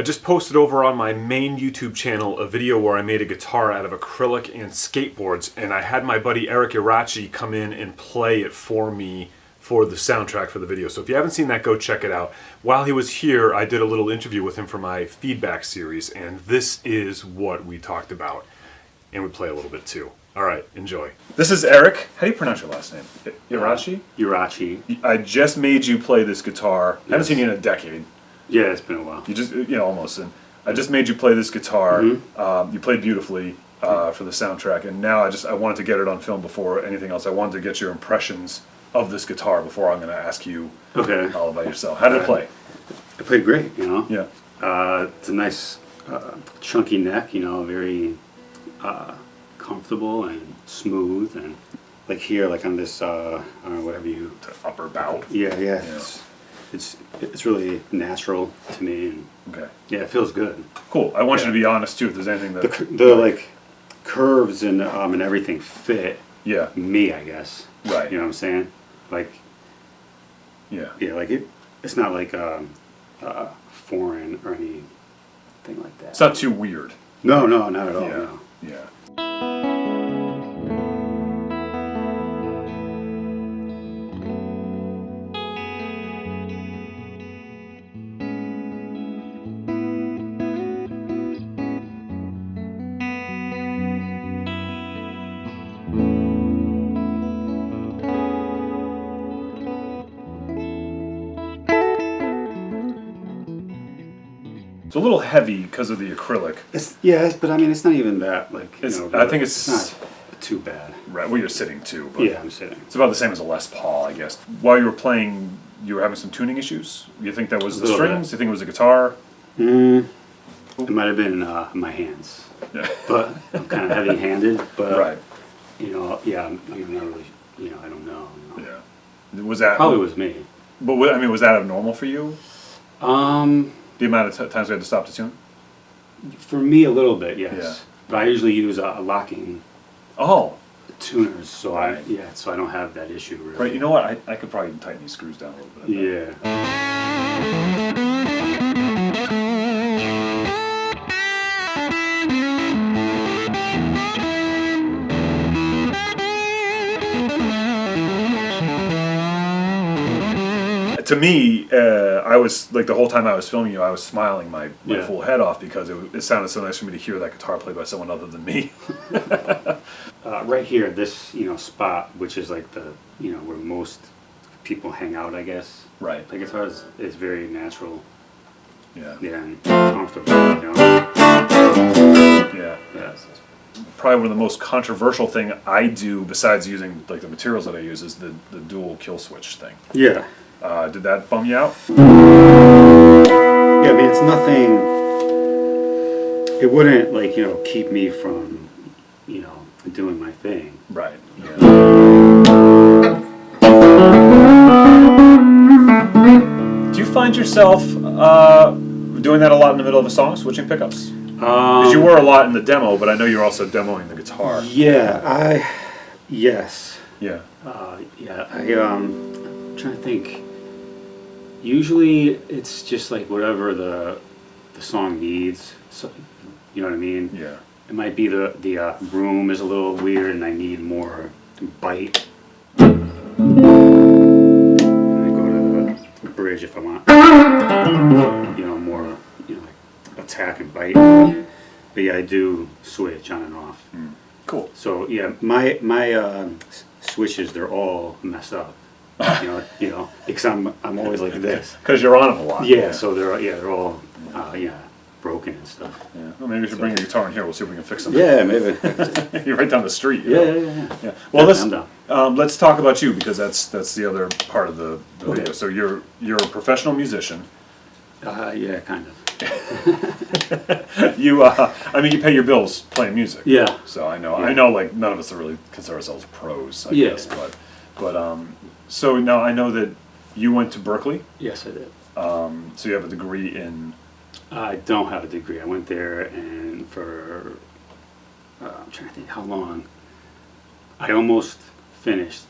just posted over on my main YouTube channel a video where I made a guitar out of acrylic and skateboards, and I had my buddy Ieraci come in and play it for me for the soundtrack for the video. So if you haven't seen that, go check it out. While he was here, I did a little interview with him for my feedback series, and this is what we talked about. And we play a little bit too. All right, enjoy. This is Eric. How do you pronounce your last name? Ieraci? Ieraci. I just made you play this guitar. Yes. I haven't seen you in a decade. Yeah, it's been a while. You just, almost. And I just made you play this guitar. You played beautifully for the soundtrack, and now I wanted to get it on film before anything else. I wanted to get your impressions of this guitar before I'm going to ask you all about yourself. How did it play? It played great, Yeah. It's a nice chunky neck, very comfortable and smooth, and like here, like on this, I don't know, whatever you... The upper bow. Yeah. It's really natural to me, and yeah, it feels good. Cool. I want you to be honest too. If there's anything that the like curves and everything fit me, I guess. Right. You know what I'm saying? Like like it's not like foreign or anything like that. It's not too weird. No, not at all. No. Yeah. It's a little heavy because of the acrylic. But I mean, it's not even that. Like, I think it's not too bad. Right. Well, you're sitting too. But yeah, I'm sitting. It's about the same as a Les Paul, I guess. While you were playing, you were having some tuning issues. You think that was the strings? You think it was the guitar? It might have been my hands. Yeah. But I'm kind of heavy-handed. But right. I'm not really. I don't know. Yeah. Was that probably was me? But was that abnormal for you? The amount of times we had to stop to tune? For me, a little bit, yes. Yeah. But I usually use locking tuners, so so I don't have that issue really. Right. You know what? I could probably even tighten these screws down a little bit. Yeah. To me, I was like the whole time I was filming you, I was smiling my full head off because it sounded so nice for me to hear that guitar played by someone other than me. Right here, this spot, which is like the where most people hang out, I guess. Right. The guitar is very natural. Yeah. Yeah, and comfortable. Yeah. Probably one of the most controversial thing I do, besides using like the materials that I use, is the dual kill switch thing. Yeah. Did that bum you out? Yeah, I mean, it's nothing. It wouldn't keep me from doing my thing. Right. Yeah. Do you find yourself doing that a lot in the middle of a song, switching pickups? Because you were a lot in the demo, but I know you're also demoing the guitar. Yeah, yes. Yeah. I'm trying to think. Usually, it's just like whatever the song needs. So, you know what I mean? Yeah. It might be the room is a little weird, and I need more bite. And I go to the bridge if I want, more, like attack and bite. But yeah, I do switch on and off. Cool. So yeah, my switches, they're all messed up. Because I'm always like this. Because you're on them a lot. Yeah, so they're all broken and stuff. Yeah. Well, maybe we should bring your guitar in here. We'll see if we can fix them. Yeah, maybe. You're right down the street. Yeah. Well, let's talk about you, because that's the other part of the video. So you're a professional musician. Yeah, kind of. You you pay your bills playing music. Yeah. So I know like none of us really consider ourselves pros, I guess, but so now I know that you went to Berkeley. Yes, I did. So you have a degree in... I don't have a degree. I went there and for I'm trying to think how long. I almost finished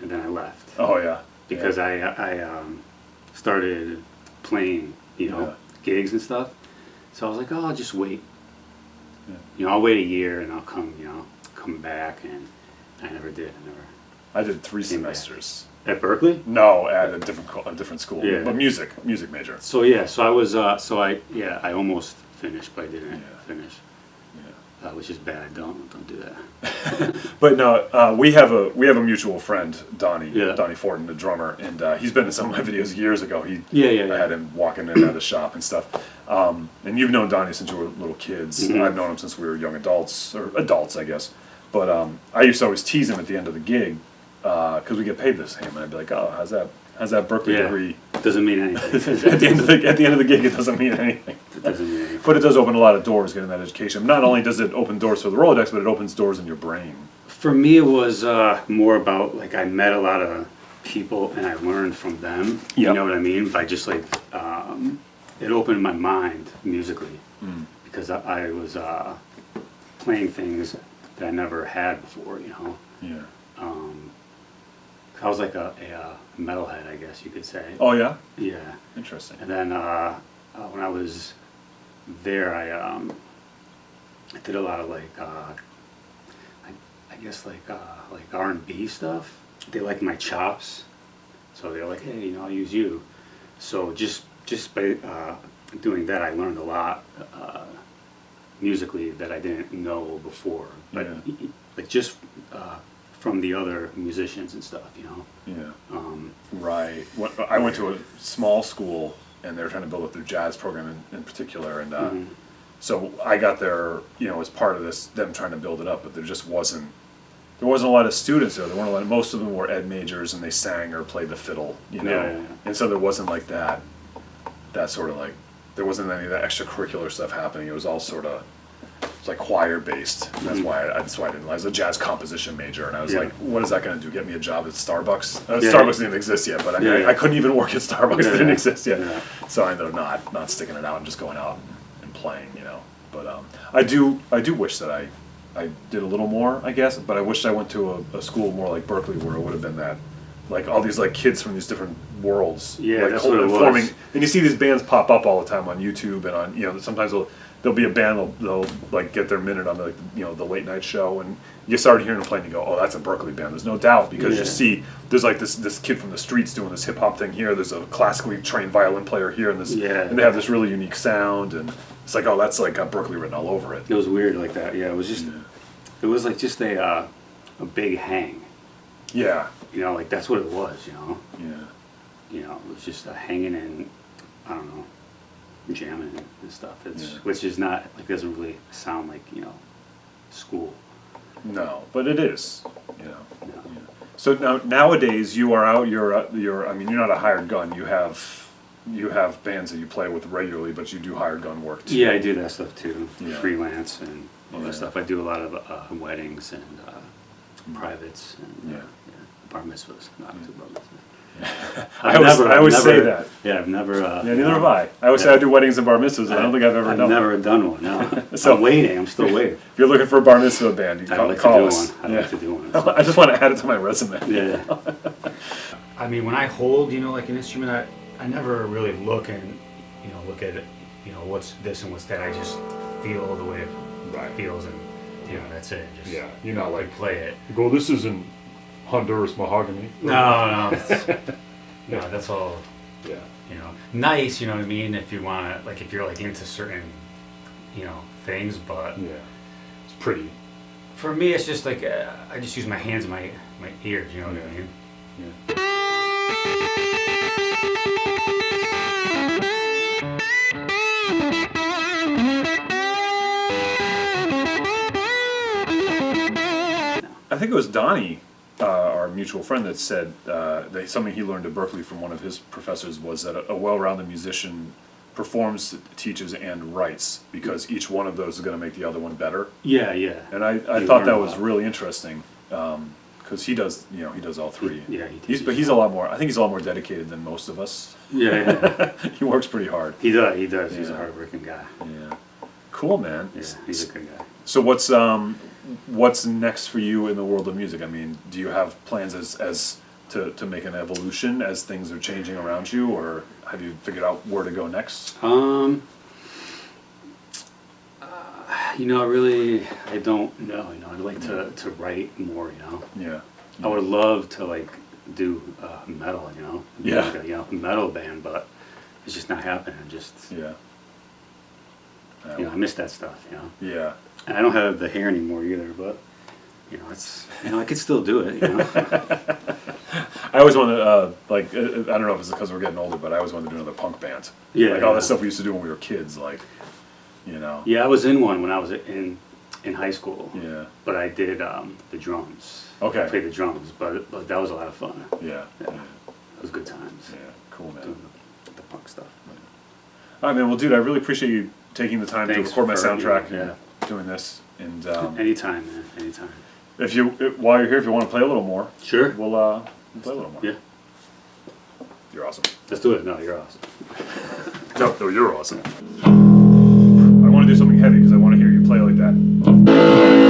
and then I left. Oh yeah. Because I started playing, gigs and stuff. So I was like, oh, I'll just wait. Yeah. You know, I'll wait a year and I'll come back, and I never did. I did 3 Came back. semesters. At Berkeley? No, at a different school. Yeah. But music major. So yeah, so I was, I almost finished, but I didn't Yeah. finish. Yeah. Which is bad. Don't do that. But no, we have a mutual friend, Donnie, Yeah. Donnie Fortin, the drummer, and he's been in some of my videos years ago. Yeah. I had him walking in and out of the shop and stuff. And you've known Donnie since you were little kids. Mhm. I've known him since we were young adults, or adults, I guess. But I used to always tease him at the end of the gig because we get paid the same, and I'd be like, "Oh, how's that Berkeley Yeah. degree?" Doesn't mean anything. at the end of the gig, it doesn't mean anything. It doesn't mean anything. But it does open a lot of doors, getting that education. Not only does it open doors for the Rolodex, but it opens doors in your brain. For me, it was more about, like, I met a lot of people and I learned from them. You Yep. know what I mean? By just, like, it opened my mind musically. Because I was playing things that I never had before, you know? Yeah. I was like a metalhead, I guess you could say. Oh yeah. Yeah. Interesting. And then when I was there, I did a lot of, like, I guess, like R&B stuff. They liked my chops, so they're like, hey, you know, I'll use you. So just by doing that, I learned a lot musically that I didn't know before. But Yeah. like just from the other musicians and stuff, you know. Yeah. Right. I went to a small school, and they were trying to build up their jazz program in particular, and so I got there, you know, as part of them trying to build it up. But there wasn't a lot of students there. There weren't a lot. Most of them were ed majors, and they sang or played the fiddle, you know. Yeah. And so there wasn't like that sort of, like, there wasn't any of that extracurricular stuff happening. It was all sort of, it's like choir based. That's why I didn't. I was a jazz composition major, and I was Yeah. like, what is that going to do? Get me a job at Starbucks? Yeah. Starbucks didn't exist yet, but I mean, Yeah. I couldn't even work at Starbucks. Yeah. It didn't exist yet. Yeah. So I ended up not sticking it out and just going out and playing, you know. But I do wish that I did a little more, I guess. But I wish I went to a school more like Berkeley, where it would have been that, like, all these, like, kids from these different worlds. Yeah, like, that's what it was. forming. And you see these bands pop up all the time on YouTube and on, you know, sometimes there'll be a band, they'll like get their minute on the, like, you know, the late night show, and you start hearing them play and you go, oh, that's a Berkeley band. There's no doubt, because you Yeah. see there's like this kid from the streets doing this hip hop thing here. There's a classically trained violin player here, and and they have this really unique sound, and it's like, oh, that's like got Berkeley written all over it. It was weird like that. Yeah, it was just, it was like just a big hang. Yeah. You know, like that's what it was. You know. Yeah. You know, it was just hanging and, I don't know, jamming and stuff. Which is not, like, doesn't really sound like, you know, school. No, but it is, you know. You know? Yeah. So nowadays you are out. I mean, you're not a hired gun. You have bands that you play with regularly, but you do hired gun work too. Yeah, I do that stuff too. Yeah. Freelance and all Yeah. that stuff. I do a lot of weddings and privates and Yeah. bar mitzvahs. Not too bar mitzvahs. I always say that. Yeah, I've never. Yeah, neither have I. I always say I do weddings and bar mitzvahs, and I don't think I've ever done I've one. never done one. No. So- I'm waiting. I'm still waiting. If you're looking for a bar mitzvah band, you I'd can like call to do us. one. I'd Yeah. like to do one. I just want to add it to my resume. Yeah. I mean, when I hold, you know, like an instrument, I never really look at it, you know, what's this and what's that. I just feel the way it Right. feels, and, you know, that's it. Just Yeah, you're not like, play it. you go, this isn't Honduras mahogany. No. No, that's all, Yeah. you know, nice, you know what I mean, if you want to, like, if you're, like, into certain, you know, things, but Yeah. It's pretty. for me, it's just, like, I just use my hands and my ears, you know what I mean? Yeah. I think it was Donnie, our mutual friend, that said that something he learned at Berkeley from one of his professors was that a well-rounded musician performs, teaches, and writes, because each one of those is going to make the other one better. Yeah, yeah. And I You thought learn that a was lot. really interesting, because he does all three. Yeah, he teaches. But he's a lot more. I think he's a lot more dedicated than most of us. Yeah. He works pretty hard. He does. He does. He's a Yeah. hardworking guy. Yeah. Cool, man. Yeah, he's a good guy. So what's next for you in the world of music? I mean, do you have plans as to make an evolution as things are changing around you, or have you figured out where to go next? You know, really, I don't know. You know, I'd like to write more. You know. Yeah. I would love to like do metal. You know. Be Yeah. Like a metal band, but it's just not happening. Just Yeah. you know, I miss that stuff. You know. Yeah. And I don't have the hair anymore either, but you know, it's I could still do it. You know. I always wanted like I don't know if it's because we're getting older, but I always wanted to do another punk band. Yeah, Like all yeah. the stuff we used to do when we were kids, like you know. Yeah, I was in one when I was in high school. Yeah. But I did the drums. Okay. I played the drums, but that was a lot of fun. Yeah. Yeah. It was good times. Yeah. Cool, man. Doing the punk stuff. All right, man. Well, dude, I really appreciate you taking the time Thanks to record my for, soundtrack yeah. and doing this. And Anytime, man. Anytime. if you while you're here, if you want to play a little more, Sure. we'll play a little more. Yeah. You're awesome. Let's do it. No, you're awesome. No, you're awesome. I want to do something heavy because I want to hear you play like that.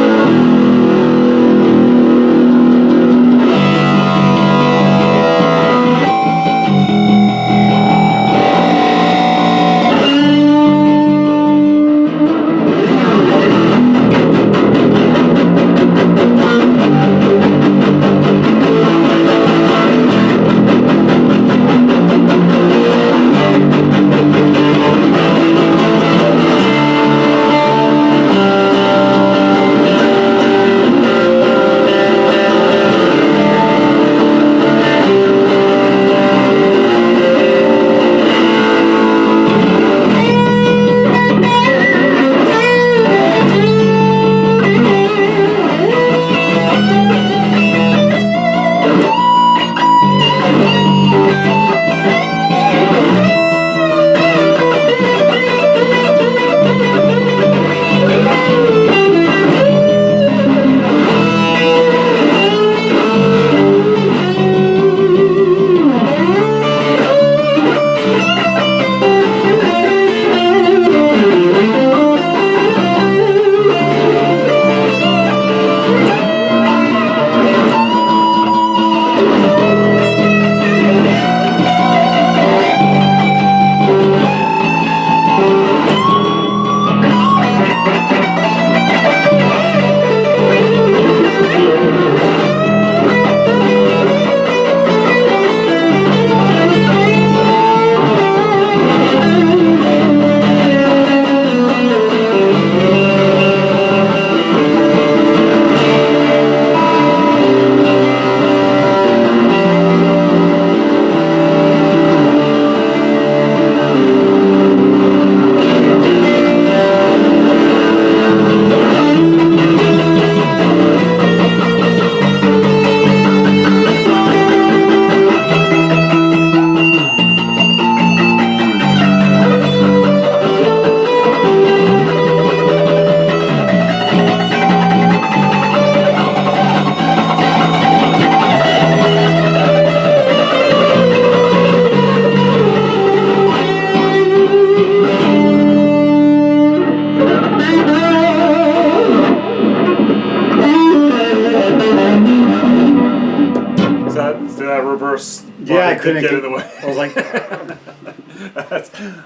Reverse. Yeah, I body couldn't get in the way. I was like,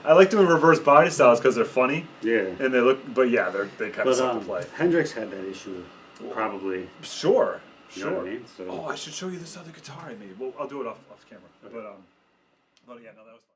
I like doing reverse body styles because they're funny yeah. and they look. But yeah, they kind of But suck to play. Hendrix had that issue, probably. Sure, You know sure. what I mean? So. Oh, I should show you this other guitar I made. Well, I'll do it off camera. But yeah, no, that was fun.